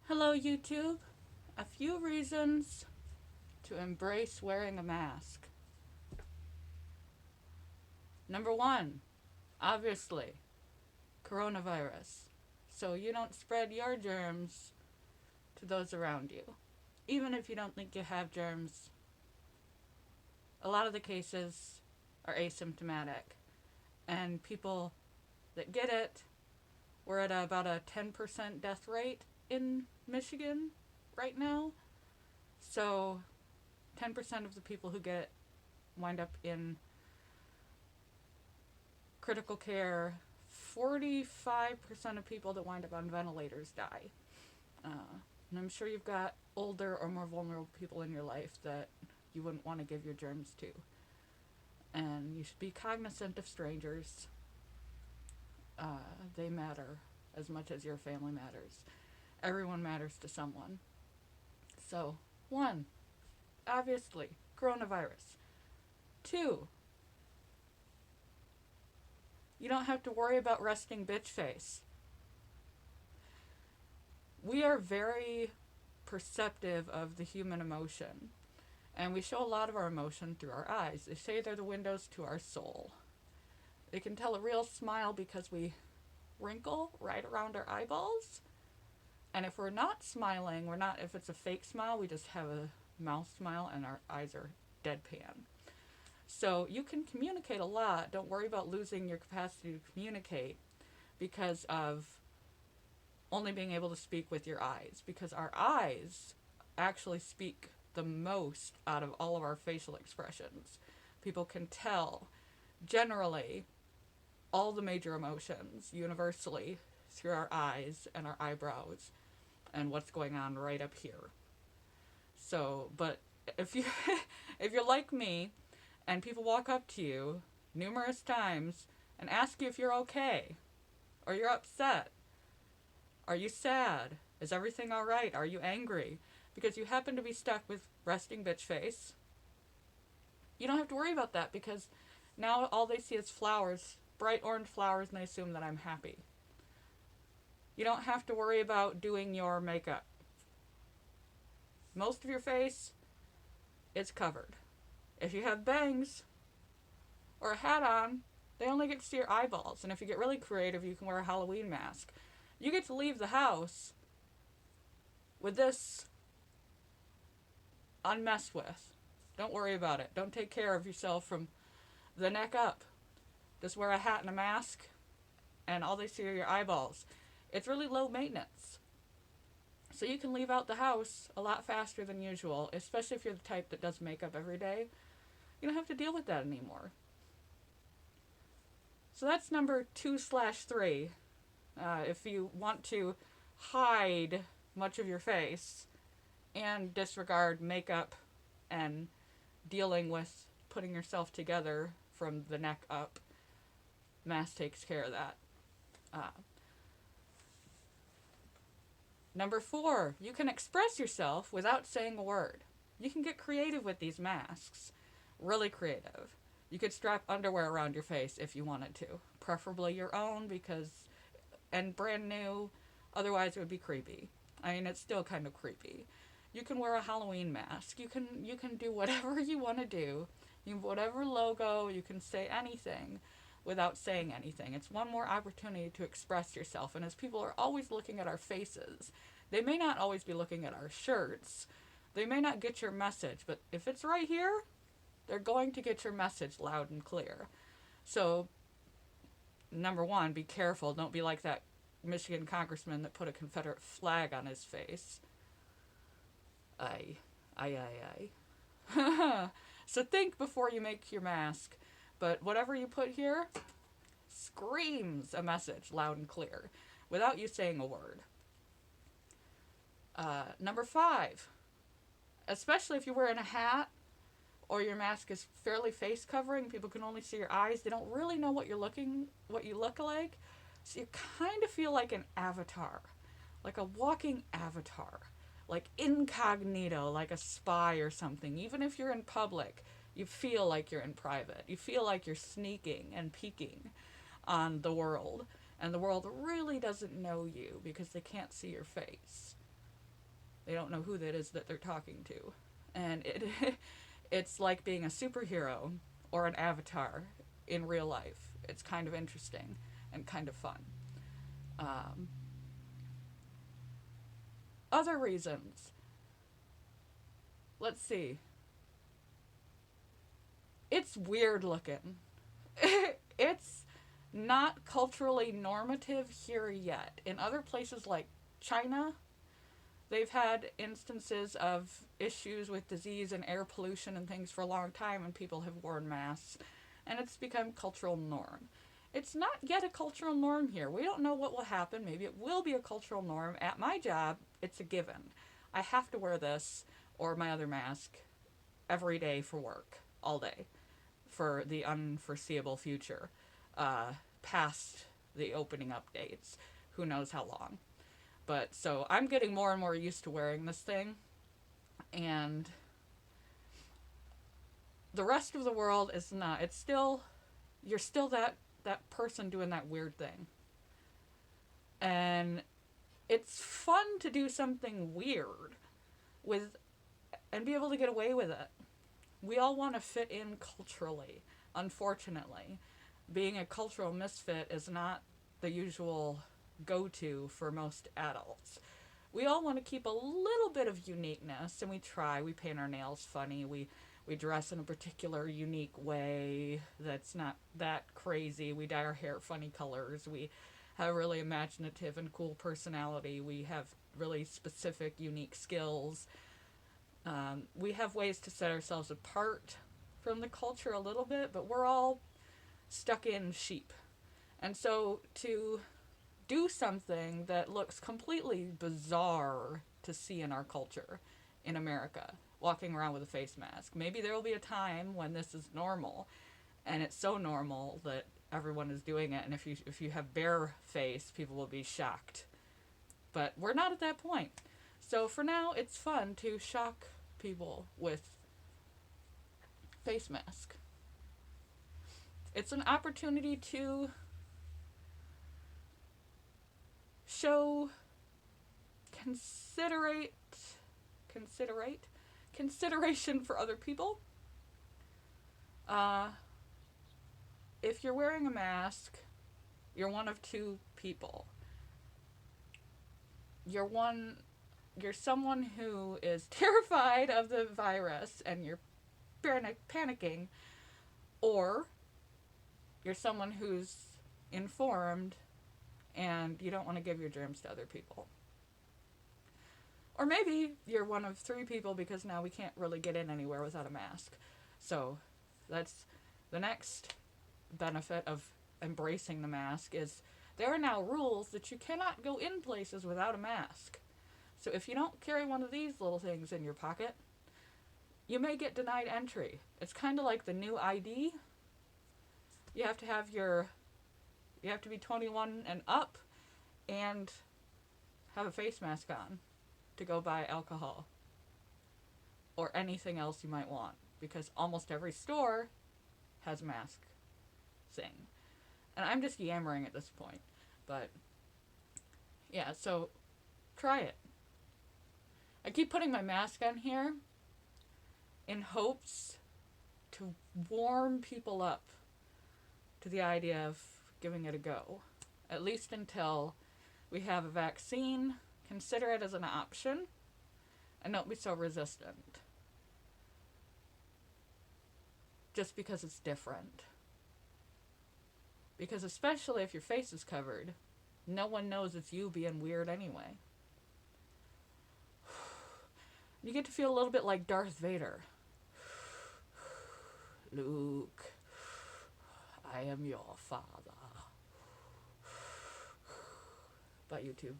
Hello, YouTube. A few reasons to embrace wearing a mask. Number one, obviously, coronavirus. So you don't spread your germs to those around you. Even if you don't think you have germs, a lot of the cases are asymptomatic. And people that get it, we're at about a 10% death rate in Michigan right now. So 10% of the people who get it wind up in critical care. 45% of people that wind up on ventilators die. And I'm sure you've got older or more vulnerable people in your life that you wouldn't want to give your germs to. And you should be cognizant of strangers. They matter as much as your family matters. Everyone matters to someone. So, one, obviously, coronavirus. Two, you don't have to worry about resting bitch face. We are very perceptive of the human emotion, and we show a lot of our emotion through our eyes. They say they're the windows to our soul. They can tell a real smile because we wrinkle right around our eyeballs. And if we're not smiling, if it's a fake smile, we just have a mouth smile and our eyes are deadpan. So you can communicate a lot. Don't worry about losing your capacity to communicate because of only being able to speak with your eyes. Because our eyes actually speak the most out of all of our facial expressions. People can tell, generally, all the major emotions universally through our eyes and our eyebrows and what's going on right up here. So, but if you if you're like me and people walk up to you numerous times and ask you if you're okay or you're upset, are you sad? Is everything all right? Are you angry? Because you happen to be stuck with resting bitch face, you don't have to worry about that because now all they see is flowers, bright orange flowers, and they assume that I'm happy. You don't have to worry about doing your makeup. Most of your face is covered. If you have bangs or a hat on, they only get to see your eyeballs. And if you get really creative, you can wear a Halloween mask. You get to leave the house with this unmessed with. Don't worry about it. Don't take care of yourself from the neck up. Just wear a hat and a mask, and all they see are your eyeballs. It's really low maintenance. So you can leave out the house a lot faster than usual, especially if you're the type that does makeup every day. You don't have to deal with that anymore. So that's number 2/3. If you want to hide much of your face and disregard makeup and dealing with putting yourself together from the neck up, mask takes care of that. Uh, Number 4, you can express yourself without saying a word. You can get creative with these masks. Really creative. You could strap underwear around your face if you wanted to. Preferably your own and brand new, otherwise it would be creepy. I mean, it's still kind of creepy. You can wear a Halloween mask. You can do whatever you want to do. You can whatever logo, you can say anything without saying anything. It's one more opportunity to express yourself. And as people are always looking at our faces, they may not always be looking at our shirts. They may not get your message, but if it's right here, they're going to get your message loud and clear. So, number one, be careful. Don't be like that Michigan congressman that put a Confederate flag on his face. Aye. Aye, aye, aye. So think before you make your mask. But whatever you put here screams a message loud and clear without you saying a word. Number 5, especially if you're wearing a hat or your mask is fairly face covering, people can only see your eyes. They don't really know what you look like. So you kind of feel like an avatar, like a walking avatar, like incognito, like a spy or something. Even if you're in public, you feel like you're in private. You feel like you're sneaking and peeking on the world. And the world really doesn't know you because they can't see your face. They don't know who that is that they're talking to. And it's like being a superhero or an avatar in real life. It's kind of interesting and kind of fun. Um, Other reasons. Let's see. It's weird looking. It's not culturally normative here yet. In other places like China, they've had instances of issues with disease and air pollution and things for a long time, and people have worn masks, and it's become cultural norm. It's not yet a cultural norm here. We don't know what will happen. Maybe it will be a cultural norm. At my job, it's a given. I have to wear this or my other mask every day for work, all day, for the unforeseeable future, past the opening updates. Who knows how long. But so I'm getting more and more used to wearing this thing, and the rest of the world is not. It's still, you're still that person doing that weird thing. And it's fun to do something weird with and be able to get away with it. We all want to fit in culturally. Unfortunately, being a cultural misfit is not the usual go-to for most adults. We all want to keep a little bit of uniqueness, and we try. We paint our nails funny. We dress in a particular unique way that's not that crazy. We dye our hair funny colors. We have a really imaginative and cool personality. We have really specific, unique skills. We have ways to set ourselves apart from the culture a little bit, but we're all stuck in sheep. And so to do something that looks completely bizarre to see in our culture in America, walking around with a face mask. Maybe there will be a time when this is normal, and it's so normal that everyone is doing it, and if you have bare face, people will be shocked. But we're not at that point. So for now, it's fun to shock people with face mask. It's an opportunity to show consideration for other people. If you're wearing a mask, you're one of two people. You're someone who is terrified of the virus and you're panicking, or you're someone who's informed and you don't want to give your germs to other people. Or maybe you're one of three people because now we can't really get in anywhere without a mask. So that's the next benefit of embracing the mask is there are now rules that you cannot go in places without a mask. So if you don't carry one of these little things in your pocket, you may get denied entry. It's kind of like the new ID. You have to be 21 and up and have a face mask on to go buy alcohol or anything else you might want, because almost every store has a mask thing. And I'm just yammering at this point, but yeah, so try it. I keep putting my mask on here in hopes to warm people up to the idea of giving it a go, at least until we have a vaccine. Consider it as an option, and don't be so resistant just because it's different. Because especially if your face is covered, no one knows it's you being weird anyway. You get to feel a little bit like Darth Vader. Luke, I am your father. Bye, YouTube.